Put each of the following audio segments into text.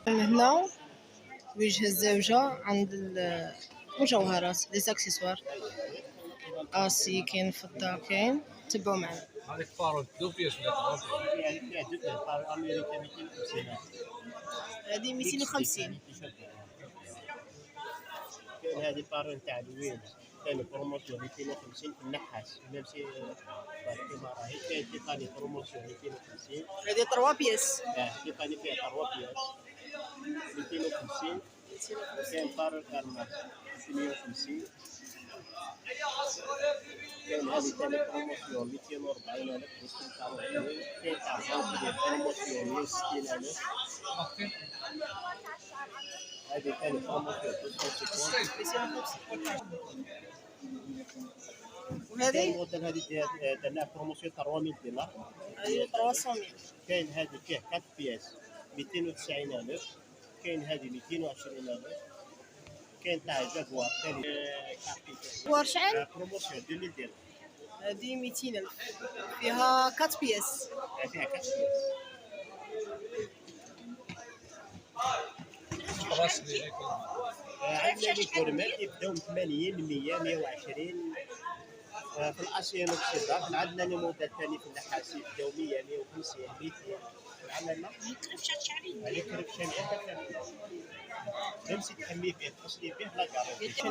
من هنا وجه الزوجة عند المجوهرات لي زاكسيسوار اسي كاين فضة كاين. تبعوا معنا. هذيك فارو دوبياش ولا فيها جد فار امريكا 250. هذه 250. كاين هذه فار نتاع الويل، كاين بروموسيون 250 في النحاس ماشي كيما راهي. كاين تيفاني بروموسيون 250. هذه 3 بياس. تيفاني فيها 3 بياس 250. كاين فار الكارما 150. كاين هذه ثاني بروموسيون 240,000 كاين تاع بروموسيون 160,000. هذه ثاني بروموسيون 250. وهذه الموديل هذه درنا بروموسيون 300 دينار. هذه 300. كاين هذه فيه 4 بياس 290,000. كاين هذه 220,000. كاين تاع جاكوار ثاني جاكوار شحال؟ بروموسيون 2000 دينار. هذه 200,000 فيها 4 بياس. فيها 4 بياس. خلاص اللي عندنا لي كورمات يبداو من 80 100 120. في الاسيان اوكسيدال عندنا لي موديل ثاني في النحاس يبداو 100 150 200. عندنا يكرف شامي تمشي تحمي فيه تحصلي فيه لا كارو. بغيتي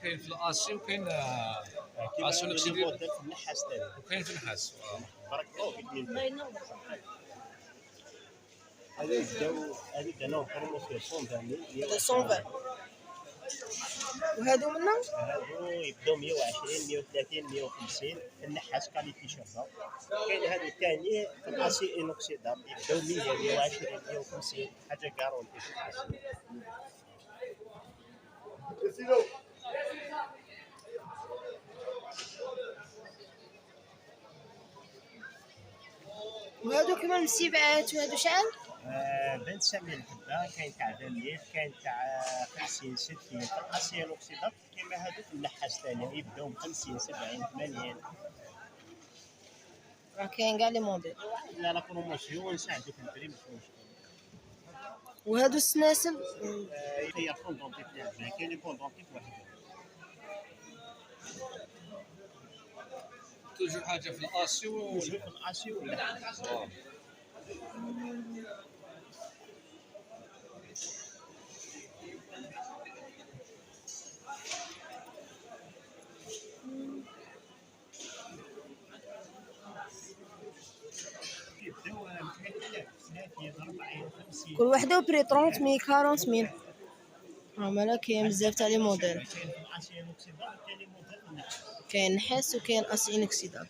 كاين في الاسي وكاين اسيان اوكسيدال في النحاس ثاني وكاين في النحاس. بارك الله فيك. هذه بداو بروموسيون 120. وهادو منا هادو يبداو 120 130 150. النحاس كاليتي شابه. كاين هادو الثاني في الاسي انوكسيدال يبداو 100 120 150 حاجه كارونتي في الاسي. وهادو كمان مسيبعات. وهادو شحال؟ بنت سامي الحبه. كاين تاع 20 كاين تاع 50 60. في الاسي انوكسيدال كيما هادو في النحاس ثاني يبداو ب 50 70 80. راه كاين كاع لي موديل. لا بروموسيون نساعدوك البريم مش مشكل. وهادو السناسل يخير كوندونتيف تاعك. كاين لي كوندونتيف واحد. توجو حاجه في الاسي في الاسي ولا كل وحده بري 30 40 مالا. كاين بزاف تاع لي موديل. كاين نحاس وكاين اسي انوكسيدال.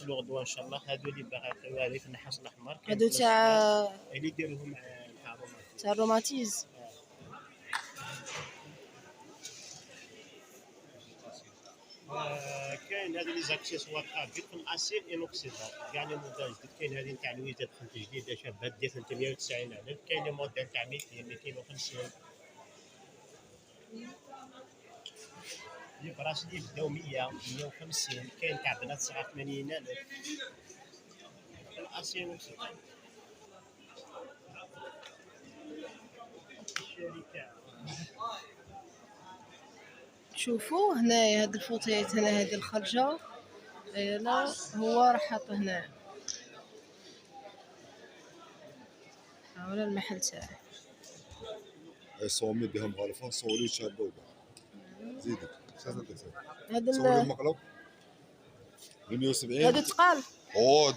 غدوه ان شاء الله. هادو اللي باغا هذه في النحاس الاحمر. هادو تاع اللي يديروهم تاع الروماتيز. كاين هذه لي زاكسيسوار كافي في الاسيل انوكسيدال كاع لي موديل جديد. كاين هذه نتاع الويزات دخلت جديده شابه ديال 390,000. كاين لي موديل تاع 200 250. لي براسلي بداو 100 150. كاين تاع بنات صغار 80,000 في الاسيل انوكسيدال. شوفوا هنايا هاد الفوطيات هنا هذه الخرجه. لا هو راه حاطه هنا. ها ولا المحل تاعه. صومي بها مغالفه صوري شابه زيدي هذا صوري المقلب 170. هذا تقال.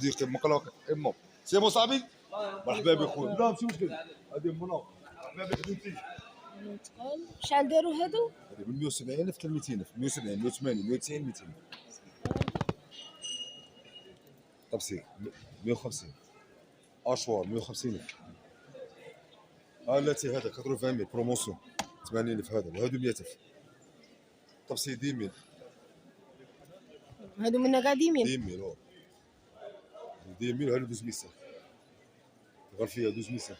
ديك المقلب امه سي بو صاحبي. مرحبا بك خويا. لا ماشي مشكل. هذه منى مرحبا بك بنتي. تقال. شحال داروا هادو؟ هذه من 170,000 حتى 200,000. 170 180 190 200. طبسي 150 اشوار 150,000. التي هذا 80,000 بروموسيون 80,000. هذا وهادو 100,000. طبسي 10,000. هادو منا كاع 10,000. 10,000 هادو 1200. غير فيها 1200.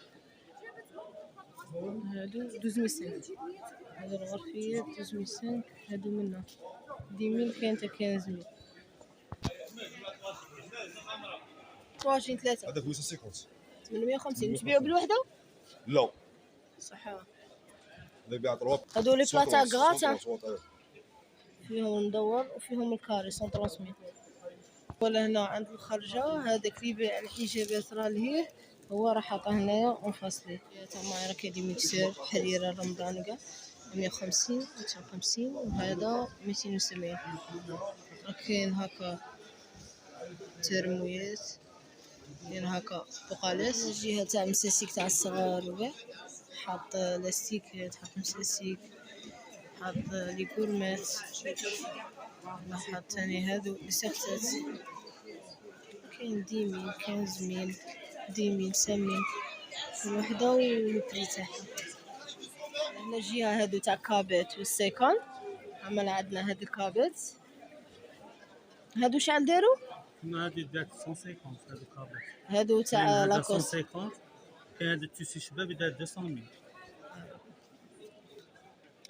هادو 12500. هادو الغرفيات 12500. هادو منا 10000 كاين تا 15000. 23 3 هذاك 850. 850 تبيعوا بالوحده؟ لا صح. هذا يبيع 3. هادو لي بلاطا كغاتا فيهم مدور وفيهم الكاري 130 ولا هنا عند الخرجة. هذاك اللي يبيع الحجابات راه لهيه هو راه حاطه هنايا اونفاصلي تما راه كاين لي ميكسور حريره رمضان كاع 150 250 وهذا 270. كاين هكا ترمويات كاين هكا بقالات الجهه تاع مساسيك تاع الصغار وكاع حاط لاستيكات حاط مساسيك حاط لي كورمات حاط تاني هادو لي سيغتات كاين 10000 15000 10000 5000 كل وحده والبري تاعها. هنا الجهه هادو تاع كابيت والسيكون عمل عندنا هاد الكابيت هادو شحال داروا؟ كيما هادي دارت 150 هادو كابيت. هادو تاع لاكوست 150. كاين هاد التيسي شبابي دار 200000.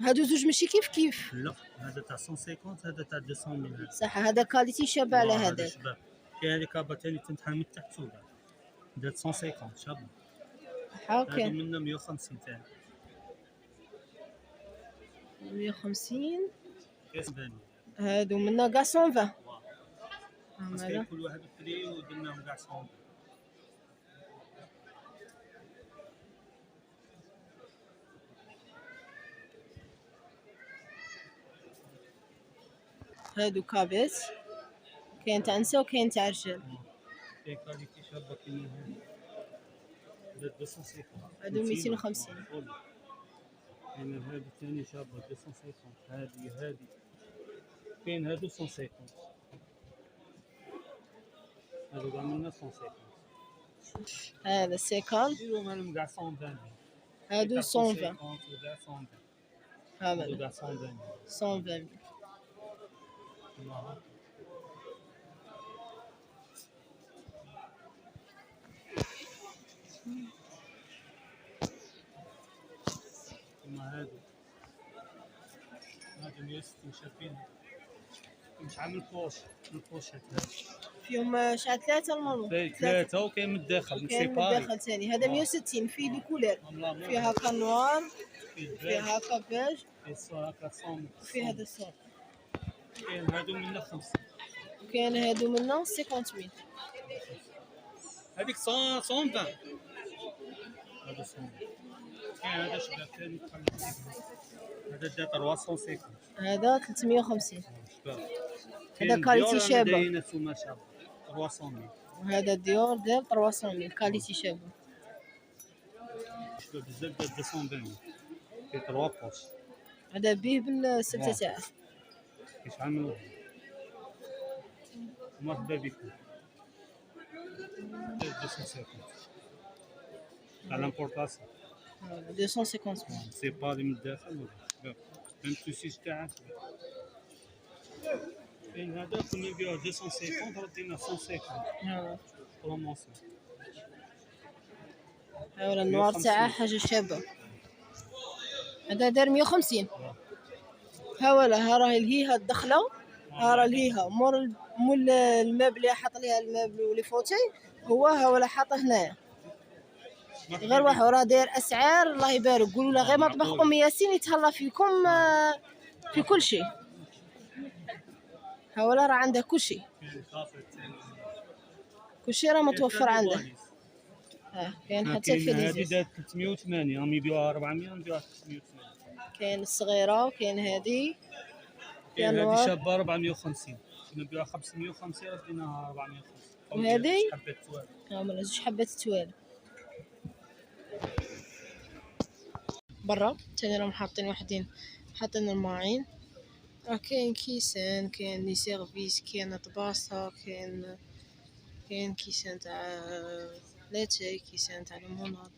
هادو زوج ماشي كيف كيف. لا هذا تاع 150 هذا تاع 200000. صح هذا كاليتي شابه على هذا هذاك. شباب. كاين هادي كابا تاني تنتحل من تحت سودا دارت 150 شابه. هادو هاكا منا 150 تاني 150. كاس باني. هادو منا كاع 120. بس كاين كل واحد بري ودرناهم كاع 100. هادو كابيت كاين تاع نسا وكاين تاع رجال. كاين كاليتي شابه كيما هادي دارت 250. هادو 250. كاين هادي تاني شابه 250. هادي كاين هادو 150. هادو كاع منا 150. هذا سيكون ديروهم هانم كاع 120. هادو 120. وكاع 120. هذا هادو كاع 120. 120. كيما هاكا. كيما هادو 160 شابين. مش عامل البوشيت هادي فيهم شحال 3 المهم 3 وكاين من الداخل كاين من سيباري. الداخل ثاني هذا 160 فيه دي كولير فيه هكا نوار فيه هكا بيج هكا صوم. فيه هذا الصوت. كاين هادو منا 50. كاين هادو منا 50000. هذيك 120. هذا 100. كاين هذا شباب ثاني هذا دار 350. هذا 350. شباب هذا كاليتي شابه. داينه سوما شابه 300. وهذا ديور دار 300 كاليتي شابه. شباب بزاف دار 220. في 3 بوش. هذا بيه بالسبته تاعه. شحال من واحد. مرحبا بكم. 250 على لامبورطاسيون 250. سي باري من الداخل شباب. même التوسيج تاعها. كاين هذا كنا نبيعوه 250 ردينا 150 بروموسيون. ها ولا النوار تاعها حاجه شابه. هذا دار 150. ها ولا ها راهي الهيها الدخله ها راه الهيها مول المبل اللي حاط ليها المبل ولي فوتي هو ها ولا حاطه هنايا غير واحد راه داير اسعار الله يبارك. قولوا له غير مطبخ ام ياسين يتهلا فيكم في كل شيء. ها ولا راه عنده كل شيء راه متوفر عنده. كاين حتى في هذه دارت 380 راهم يبيعوها 400 نبيعوها 380. كاين الصغيره وكاين هذه كاين هذه شابه 450 كنا نبيعوها 550 رديناها 450. وهذه حبات توالي كامله زوج حبات التوالي برا تاني راهم حاطين وحدين حاطين الماعين. كاين كيسان كاين لي سيرفيس كاين طباسه كاين كيسان تاع لاتاي كيسان تاع ليموناد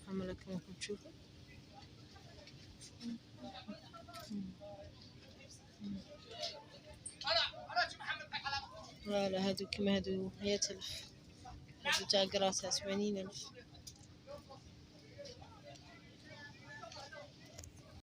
عملا كما راكم تشوفوا. فوالا هادو كيما هادو 100,000 هادو تاع كراسة 80,000.